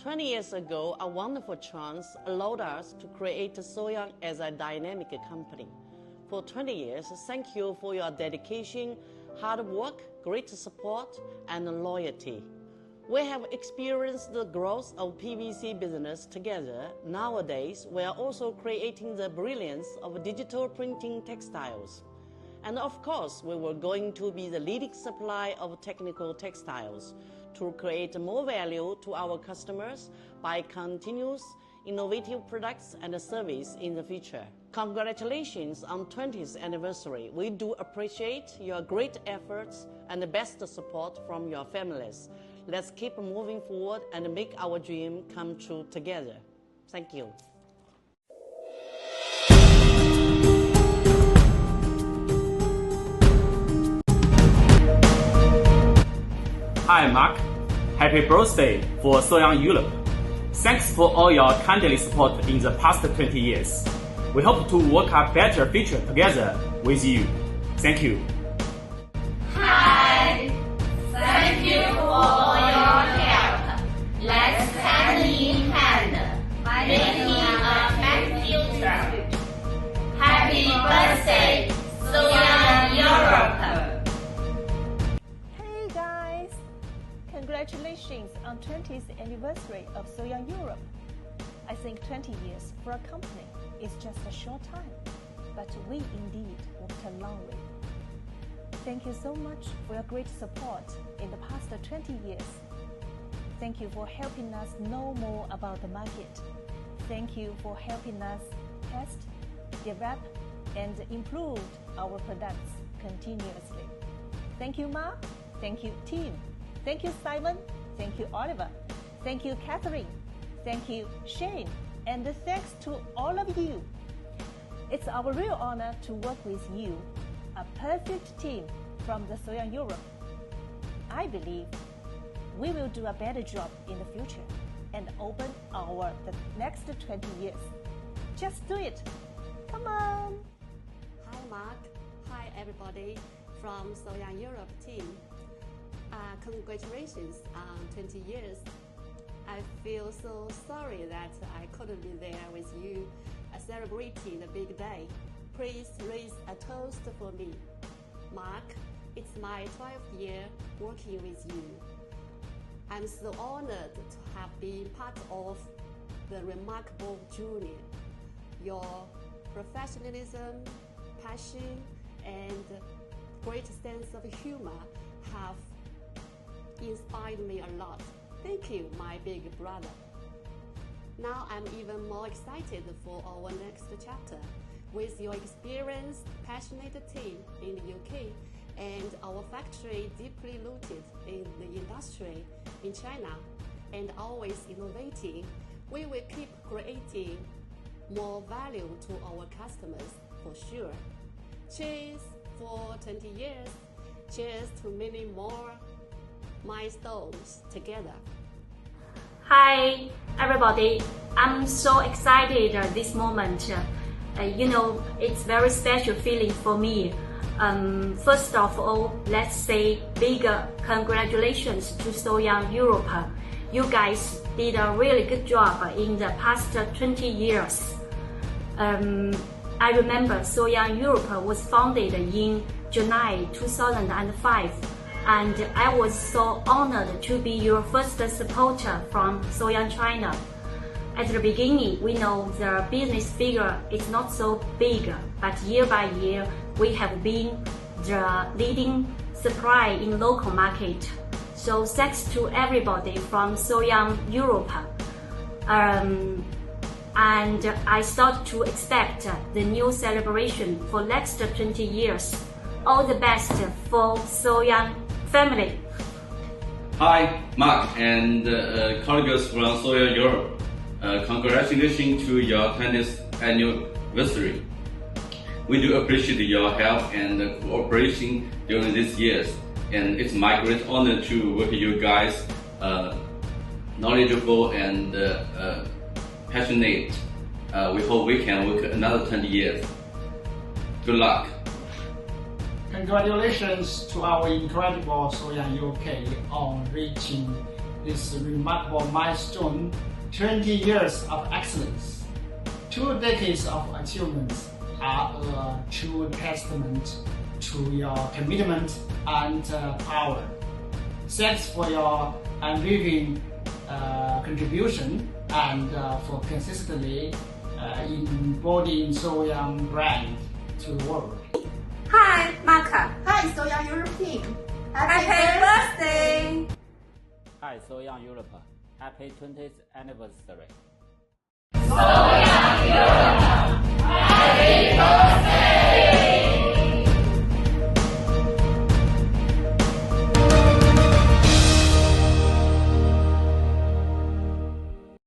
20 years ago, a wonderful chance allowed us to create Soyang as a dynamic company. For 20 years, thank you for your dedication, hard work, great support, and loyalty. We have experienced the growth of PVC business together. Nowadays, we are also creating the brilliance of digital printing textiles. And of course, we were going to be the leading supplier of technical textiles to create more value to our customers by continuous innovative products and service in the future. Congratulations on 20th anniversary. We do appreciate your great efforts and the best support from your families. Let's keep moving forward and make our dream come true together. Thank you. Hi Mark, happy birthday for Soyang Europe. Thanks for all your kindly support in the past 20 years. We hope to work a better future together with you. Thank you. Hi, thank you for all your help. Let's hand in hand, making a better future. Happy birthday, Soyang Europe! Hey guys! Congratulations on 20th anniversary of Soyang Europe. I think 20 years for a company is just a short time, but we indeed walked a long way. Thank you so much for your great support in the past 20 years. Thank you for helping us know more about the market. Thank you for helping us test, develop, and improve our products continuously. Thank you, Mark. Thank you, team. Thank you, Simon. Thank you, Oliver. Thank you, Catherine. Thank you, Shane. And thanks to all of you. It's our real honor to work with you, a perfect team from the Soyang Europe. I believe we will do a better job in the future and open the next 20 years. Just do it. Come on. Hi Mark. Hi everybody from Soyang Europe team. Congratulations on 20 years. I feel so sorry that I couldn't be there with you celebrating the big day. Please raise a toast for me. Mark, it's my 12th year working with you. I'm so honored to have been part of the remarkable journey. Your professionalism, passion, and great sense of humor have inspired me a lot. Thank you, my big brother. Now I'm even more excited for our next chapter. With your experienced, passionate team in the UK and our factory deeply rooted in the industry in China and always innovating, we will keep creating more value to our customers for sure. Cheers for 20 years. Cheers to many more milestones together. Hi everybody, I'm so excited this moment. It's very special feeling for me. First of all, let's say big congratulations to Soyang Europe. You guys did a really good job in the past 20 years. I remember Soyang Europe was founded in July 2005. And I was so honored to be your first supporter from Soyang China. At the beginning, we know the business figure is not so big, but year by year, we have been the leading supplier in local market. So thanks to everybody from Soyang Europe. And I start to expect the new celebration for next 20 years. All the best for Soyang family. Hi, Mark and colleagues from Soyang Europe. Congratulations to your 20th anniversary. We do appreciate your help and cooperation during these years, and it's my great honor to work with you guys, knowledgeable and passionate. We hope we can work another 20 years. Good luck. Congratulations to our incredible Soyang UK on reaching this remarkable milestone, 20 years of excellence. 2 decades of achievements are a true testament to your commitment and power. Thanks for your unwavering contribution and for consistently embodying Soyang brand to the world. Hi, Mark. Hi, Soyang Europe team. Happy birthday! Hi, Soyang Europe. Happy 20th anniversary.